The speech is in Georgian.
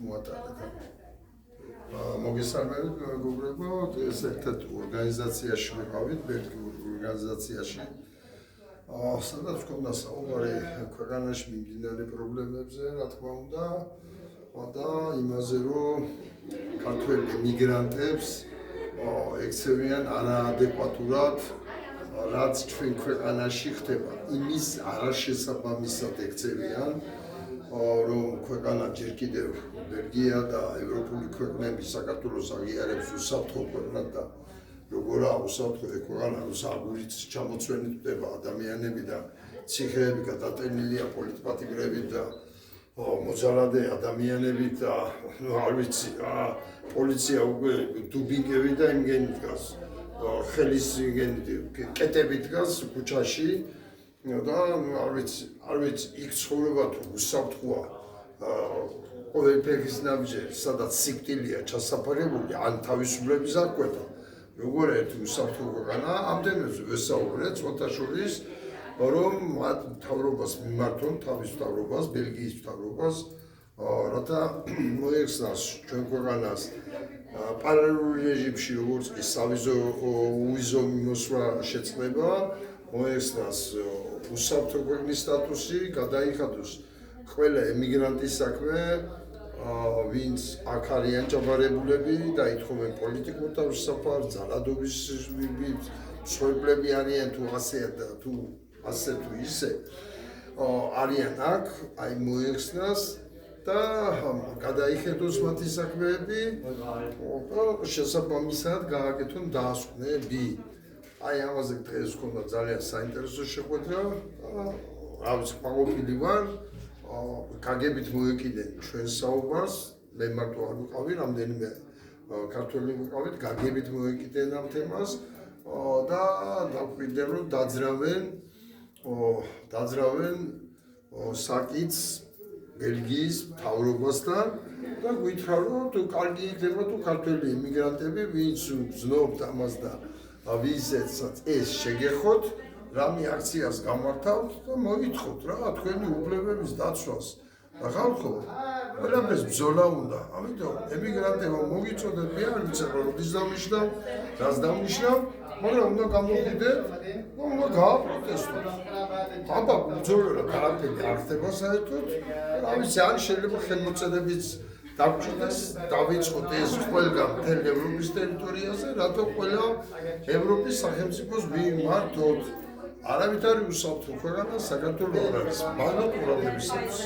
მოატარეთ. მოგესალმებით მეგობრებო, ეს ერთ-ერთ ორგანიზაციაში ვიყავით, ბელგიურ ორგანიზაციაში. სადაც გვქონდა საუბარი ქვეყანაში მიმდინარე პრობლემებზე, რა თქმა უნდა, და იმაზე, რომ ქართველ მიგრანტებს ექცევიან არაადეკვატურად, რაც ჩვენ ქვეყანაში ხდება. იმის არაშესაბამისად ექცევიან, რომ ქვეყანა ჯერ კიდევ ბელგია და ევროპული ქვეყნები საქართველოს აღიარებს უსაფრთხო ქვეყნად და როგორაა უსაფრთხო ქვეყანა, რუსაღურით ჩამოცვენით ხდება ადამიანები და ციხეები გადატენილია პოლიტპატიმრებით და მოძალადე ადამიანებით და არ ვიცი, პოლიცია უკვე დუბინგები და იმგენი დგას, ხელის კეტები დგას ქუჩაში და არ ვიცი, იქ ცხოვრება თუ უსაფრთხოა, ყველაფერის ნაბიჯები, სადაც სიკვდილია ჩასაფარებული, ან თავისუფლების აღკვეთა. როგორ ერთი უსაფრთხო ქვეყანაა, ამდენს ვესაუბრეთ, ცოტაშორის, რომ მათ მთავრობას მიმართონ, თავის მთავრობას, ბელგიის მთავრობას, რათა მოეხსნას ჩვენ ქვეყანას პარალელურ რეჟიმში, როგორც კი უვიზო მიმოსვლა შეწყდება, მოეხსნას უსაფრთხო ქვეყნის სტატუსი, გადაიხადოს ყველა ემიგრანტის საქმე, ვინც აქ არიან ჯაბარებულები და ითხოვენ პოლიტიკურ თავშესაფარს, ძალადობის მსხვერპლები არიან თუ ასე თუ ისე არიან აქ, აი მოეხსნას და გადაიხედოს მათი საქმეები და შესაბამისად გააკეთონ დასკვნები. აი ამაზე დღეს გქონდა ძალიან საინტერესო შეხვედრა, რა ვიცი, ყოფილი ვარ, გაგებით მოეკიდენ ჩვენ საუბარს, მე მარტო არ ვიყავი, რამდენიმე ქართველი ვიყავით, გაგებით მოეკიდენ ამ თემას და დაგვიდნენ რომ დაძრავენ საკითხს ბელგიის მთავრობასთან და გითხრა რომ თუ კარგი იქნება თუ ქართველი ემიგრანტები, ვინც ვზნობთ ამას და ვიზეცაც ეს შეგეხოთ, რამე აქციას გამართავთ და მოითხოვთ რა თქვენი უფლებების დაცვას. და ხალხო, ყველაფერს ბრძოლა უნდა. ამიტომ ემიგრანტებმა მოგიწოდეთ, მე არ ვიცი რა როდის დავნიშნავ, რას დავნიშნავ, მაგრამ უნდა გამოვიდეთ და უნდა გააპროტესტოთ. აბა ბრძოლა გარანტები არ ხდება საერთოდ. რა ვიცი, ან შეიძლება ხელმოწერებიც დაგჭირდეს, დავიწყოთ ეს ყველგან მთელ ევროპის ტერიტორიაზე, რატო ყველა ევროპის სახელმწიფოს მიმართოთ. არავითარი უსაფრთხო ქვეყანა საქართველო არ არის, მაგრამ ყურადღებისათვის.